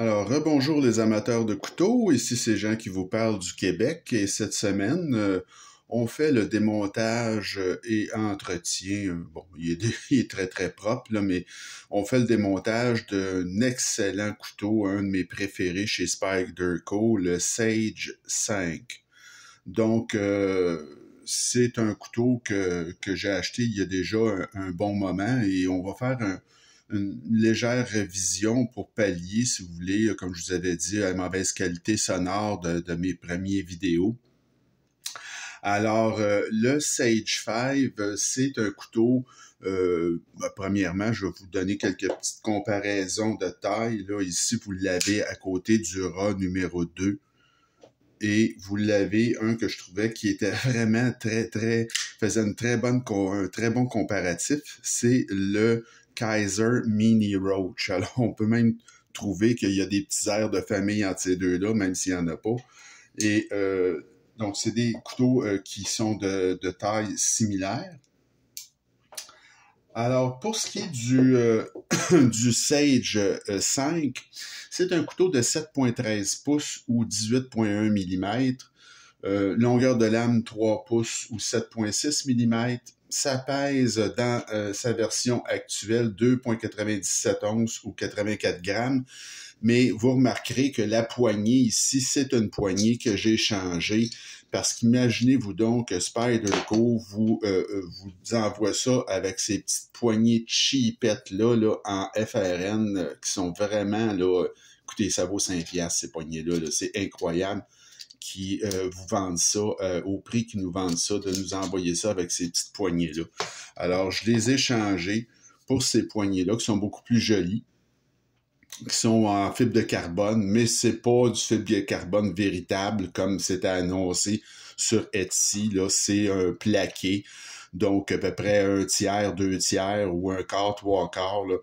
Alors, rebonjour les amateurs de couteaux, ici c'est Jean qui vous parle du Québec et cette semaine, on fait le démontage et entretien, bon, il est très très propre là, mais on fait le démontage d'un excellent couteau, un de mes préférés chez Spyderco, le Sage 5. Donc, c'est un couteau que j'ai acheté il y a déjà un bon moment et on va faire une légère révision pour pallier, si vous voulez, comme je vous avais dit, à la mauvaise qualité sonore de mes premiers vidéos. Alors, le Sage 5, c'est un couteau, premièrement, je vais vous donner quelques petites comparaisons de taille. Là, ici, vous l'avez à côté du rat numéro 2. Et vous l'avez un que je trouvais qui était vraiment faisait un très bon comparatif, c'est le Kaiser Mini Roach. Alors, on peut même trouver qu'il y a des petits airs de famille entre ces deux-là, même s'il n'y en a pas. Et donc, c'est des couteaux qui sont de taille similaire. Alors, pour ce qui est du Sage 5, c'est un couteau de 7,13 pouces ou 18,1 mm, longueur de lame 3 pouces ou 7,6 mm. Ça pèse dans sa version actuelle 2,97 onces ou 84 grammes. Mais vous remarquerez que la poignée ici, c'est une poignée que j'ai changée parce qu'imaginez-vous donc que Spyderco vous envoie ça avec ces petites poignées cheapettes là en FRN qui sont vraiment, là, écoutez, ça vaut 5$ ces poignées-là, là, c'est incroyable qui vous vendent ça au prix qu'ils nous vendent ça, de nous envoyer ça avec ces petites poignées-là. Alors, je les ai changées pour ces poignées-là qui sont beaucoup plus jolies, qui sont en fibre de carbone, mais c'est pas du fibre de carbone véritable comme c'était annoncé sur Etsy. Là, c'est un plaqué, donc à peu près 1/3, 2/3 ou 1/4, 3/4, là,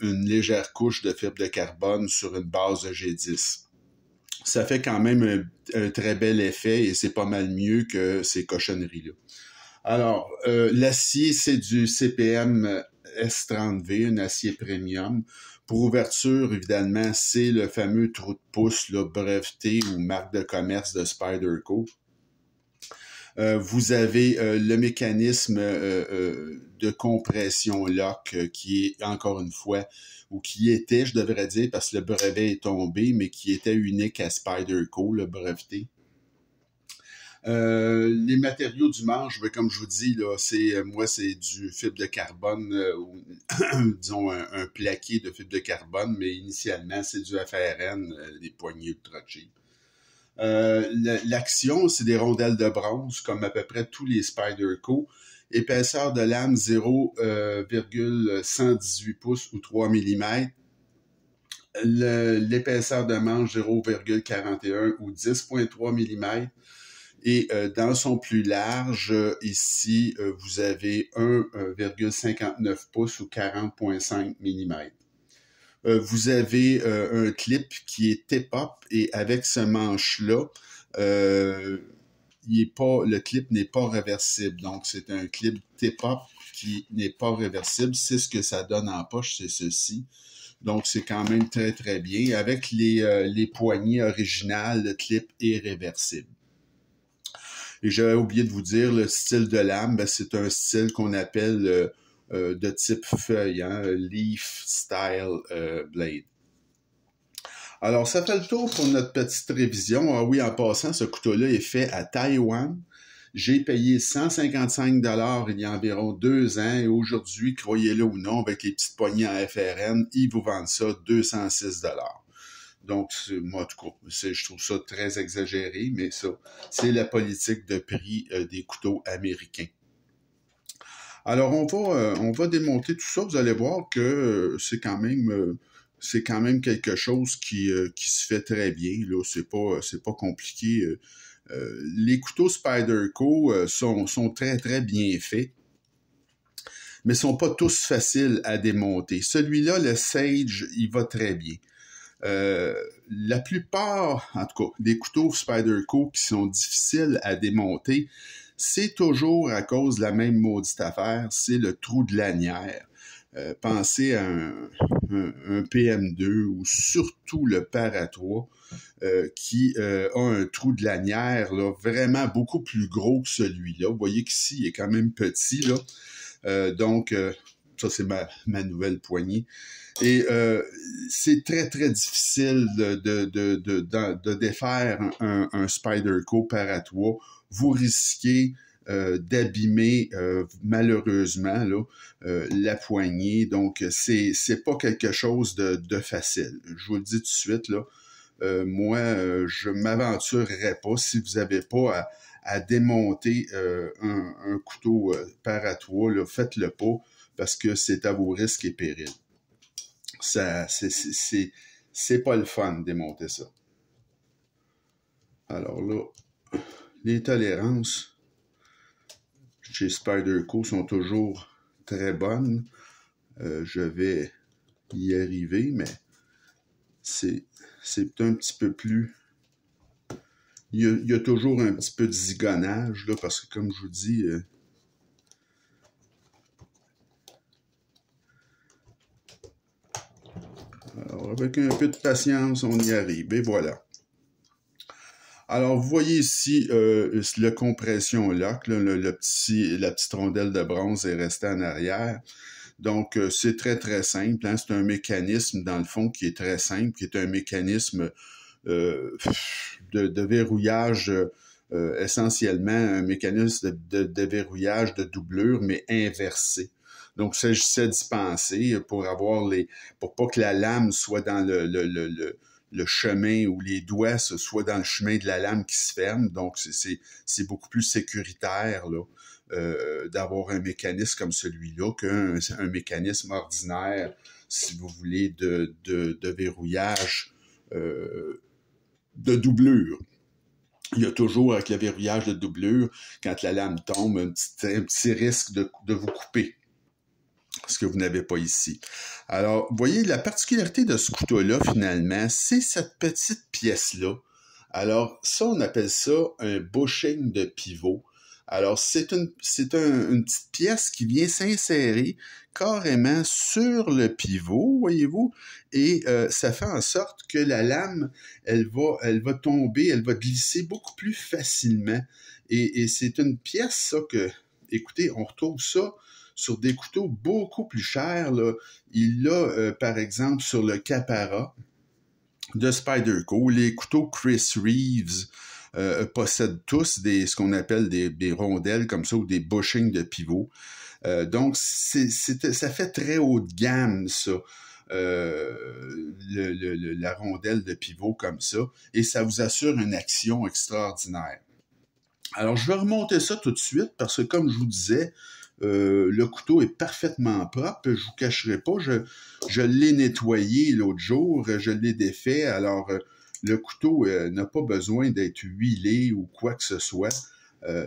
une légère couche de fibre de carbone sur une base de G10. Ça fait quand même un très bel effet et c'est pas mal mieux que ces cochonneries-là. Alors, l'acier, c'est du CPM S30V, un acier premium. Pour ouverture, évidemment, c'est le fameux trou de pouce, là, breveté ou marque de commerce de Spyderco. Vous avez le mécanisme de compression lock qui est, encore une fois, ou qui était, je devrais dire, parce que le brevet est tombé, mais qui était unique à Spyderco, le breveté. Les matériaux du manche, ben, comme je vous dis, là, moi, c'est du fibre de carbone, ou, disons un plaqué de fibre de carbone, mais initialement, c'est du FRN, des poignées ultra cheap. L'action, c'est des rondelles de bronze, comme à peu près tous les Spyderco. Épaisseur de lame 0,118 pouces ou 3 mm. L'épaisseur de manche 0,41 ou 10,3 mm. Et dans son plus large, ici, vous avez 1,59 pouces ou 40,5 mm. Vous avez un clip qui est tip-up et avec ce manche-là, le clip n'est pas réversible. Donc, c'est un clip tip-up qui n'est pas réversible. C'est ce que ça donne en poche, c'est ceci. Donc, c'est quand même très, très bien. Avec les poignées originales, le clip est réversible. Et j'avais oublié de vous dire, le style de lame, ben, c'est un style qu'on appelle de type feuille, hein, leaf style blade. Alors, ça fait le tour pour notre petite révision. Ah oui, en passant, ce couteau-là est fait à Taïwan. J'ai payé 155 $ il y a environ 2 ans et aujourd'hui, croyez-le ou non, avec les petites poignées en FRN, ils vous vendent ça 206 $. Donc, moi, en tout cas, je trouve ça très exagéré, mais ça, c'est la politique de prix des couteaux américains. Alors, on va démonter tout ça. Vous allez voir que c'est quand même quelque chose qui se fait très bien. Là, c'est pas compliqué. Les couteaux Spyderco sont très, très bien faits, mais sont pas tous faciles à démonter. Celui-là, le Sage, il va très bien. La plupart, en tout cas, des couteaux Spyderco qui sont difficiles à démonter, c'est toujours à cause de la même maudite affaire, c'est le trou de lanière. pensez à un PM2 ou surtout le Para 3 qui a un trou de lanière là, vraiment beaucoup plus gros que celui-là. Vous voyez qu'ici, il est quand même petit, là. Donc, ça, c'est ma nouvelle poignée. Et c'est très, très difficile de défaire un Spyderco Para 3. Vous risquez d'abîmer malheureusement là, la poignée. Donc, c'est pas quelque chose de facile. Je vous le dis tout de suite, là. Moi, je m'aventurerais pas si vous n'avez pas à démonter un couteau Para 3, là, faites-le pas parce que c'est à vos risques et périls. Ça, c'est pas le fun de démonter ça. Alors là, les tolérances chez Spyderco sont toujours très bonnes. Je vais y arriver, mais c'est un petit peu plus... Il y a toujours un petit peu de zigonnage, là, parce que comme je vous dis... alors, avec un peu de patience, on y arrive, et voilà. Alors, vous voyez ici le compression lock, là, la petite rondelle de bronze est restée en arrière. Donc, c'est très, très simple. Hein? C'est un mécanisme, dans le fond, qui est très simple, qui est un mécanisme de verrouillage, essentiellement un mécanisme de verrouillage de doublure, mais inversé. Donc, il s'agissait d'y penser pour pas que la lame soit dans le chemin ou les doigts soient dans le chemin de la lame qui se ferme. Donc, c'est beaucoup plus sécuritaire là, d'avoir un mécanisme comme celui-là qu'un mécanisme ordinaire, si vous voulez, de verrouillage de doublure. Il y a toujours, avec le verrouillage de doublure, quand la lame tombe, un petit risque de vous couper. Ce que vous n'avez pas ici. Alors, vous voyez, la particularité de ce couteau-là, finalement, c'est cette petite pièce-là. Alors, ça, on appelle ça un bushing de pivot. Alors, c'est une petite pièce qui vient s'insérer carrément sur le pivot, voyez-vous, et ça fait en sorte que la lame, elle va tomber, elle va glisser beaucoup plus facilement. Et c'est une pièce, ça, que, écoutez, on retrouve ça sur des couteaux beaucoup plus chers, là. Il l'a, par exemple, sur le Capara de Spyderco. Les couteaux Chris Reeves possèdent tous ce qu'on appelle des rondelles comme ça ou des bushings de pivot. Donc, ça fait très haut de gamme, ça. La rondelle de pivot comme ça. Et ça vous assure une action extraordinaire. Alors, je vais remonter ça tout de suite parce que, comme je vous disais, le couteau est parfaitement propre. Je vous cacherai pas, je l'ai nettoyé l'autre jour, je l'ai défait. Alors, le couteau n'a pas besoin d'être huilé ou quoi que ce soit.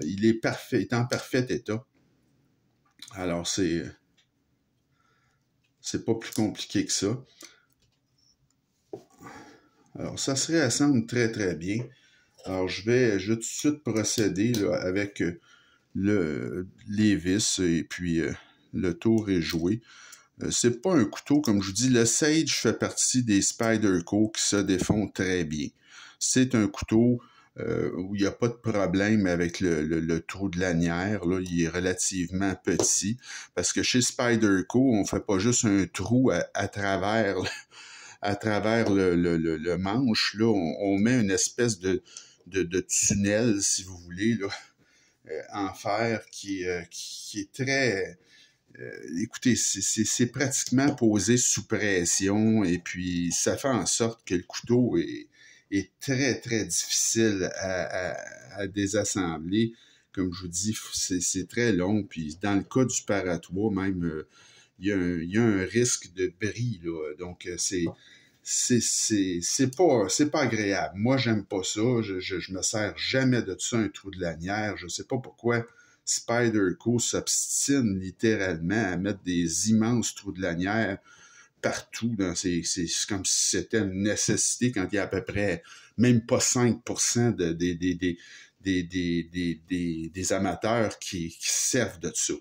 Il est parfait, est en parfait état. Alors, c'est pas plus compliqué que ça. Alors, ça se réassemble très, très bien. Alors, je vais tout de suite procéder là, avec les vis et puis le tour est joué. C'est pas un couteau, comme je vous dis, le Sage fait partie des Spyderco qui se défont très bien. C'est un couteau où il n'y a pas de problème avec le trou de lanière. Là, il est relativement petit parce que chez Spyderco, on fait pas juste un trou à travers le manche. Là, on met une espèce de tunnel, si vous voulez, là, en fer qui est très... écoutez, c'est pratiquement posé sous pression et puis ça fait en sorte que le couteau est très, très difficile à désassembler. Comme je vous dis, c'est très long. Puis dans le cas du Para 3, même, il y a un risque de bris, là. Donc, c'est pas agréable. Moi, j'aime pas ça. Je me sers jamais de ça, un trou de lanière. Je sais pas pourquoi Spyderco s'obstine littéralement à mettre des immenses trous de lanière partout. C'est comme si c'était une nécessité quand il y a à peu près même pas 5% des amateurs qui servent de ça.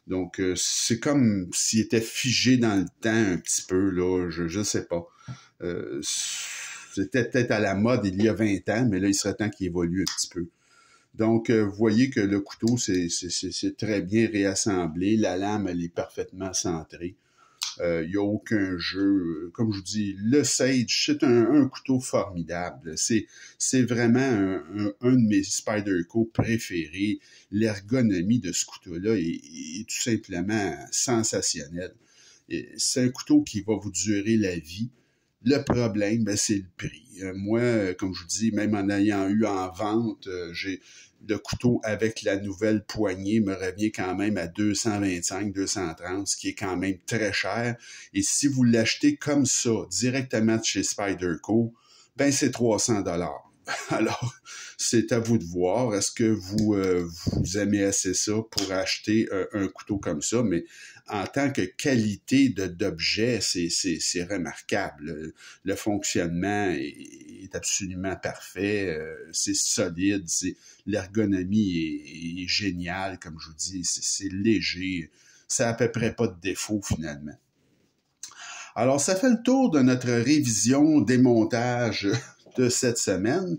Donc, c'est comme s'il était figé dans le temps un petit peu, là, je sais pas. C'était peut-être à la mode il y a 20 ans, mais là, il serait temps qu'il évolue un petit peu. Donc, vous voyez que le couteau, c'est très bien réassemblé. La lame, elle est parfaitement centrée. Il n'y a aucun jeu. Comme je vous dis, le Sage, c'est un couteau formidable. C'est vraiment un de mes Spyderco préférés. L'ergonomie de ce couteau-là est tout simplement sensationnelle. C'est un couteau qui va vous durer la vie. Le problème, ben, c'est le prix. Moi, comme je vous dis, même en ayant eu en vente, j'ai le couteau avec la nouvelle poignée me revient quand même à 225, 230, ce qui est quand même très cher. Et si vous l'achetez comme ça, directement de chez Spyderco, ben c'est 300 $. Alors, c'est à vous de voir. Est-ce que vous aimez assez ça pour acheter un couteau comme ça? Mais en tant que qualité d'objet, c'est remarquable. Le fonctionnement est absolument parfait. C'est solide. L'ergonomie est géniale, comme je vous dis. C'est léger. Ça n'a à peu près pas de défaut, finalement. Alors, ça fait le tour de notre révision démontage de cette semaine.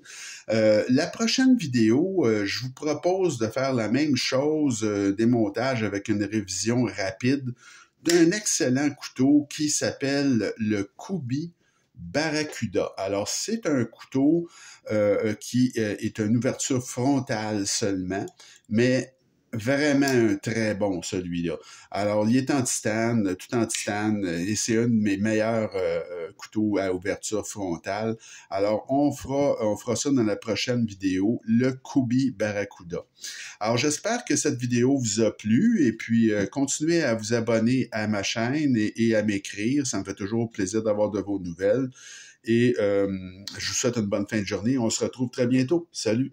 La prochaine vidéo, je vous propose de faire la même chose, démontage avec une révision rapide d'un excellent couteau qui s'appelle le Kubey Barracuda. Alors, c'est un couteau qui est une ouverture frontale seulement, mais vraiment un très bon, celui-là. Alors, il est en titane, tout en titane, et c'est un de mes meilleurs couteaux à ouverture frontale. Alors, on fera ça dans la prochaine vidéo, le Kubey Barracuda. Alors, j'espère que cette vidéo vous a plu, et puis continuez à vous abonner à ma chaîne et à m'écrire. Ça me fait toujours plaisir d'avoir de vos nouvelles. Et je vous souhaite une bonne fin de journée. On se retrouve très bientôt. Salut!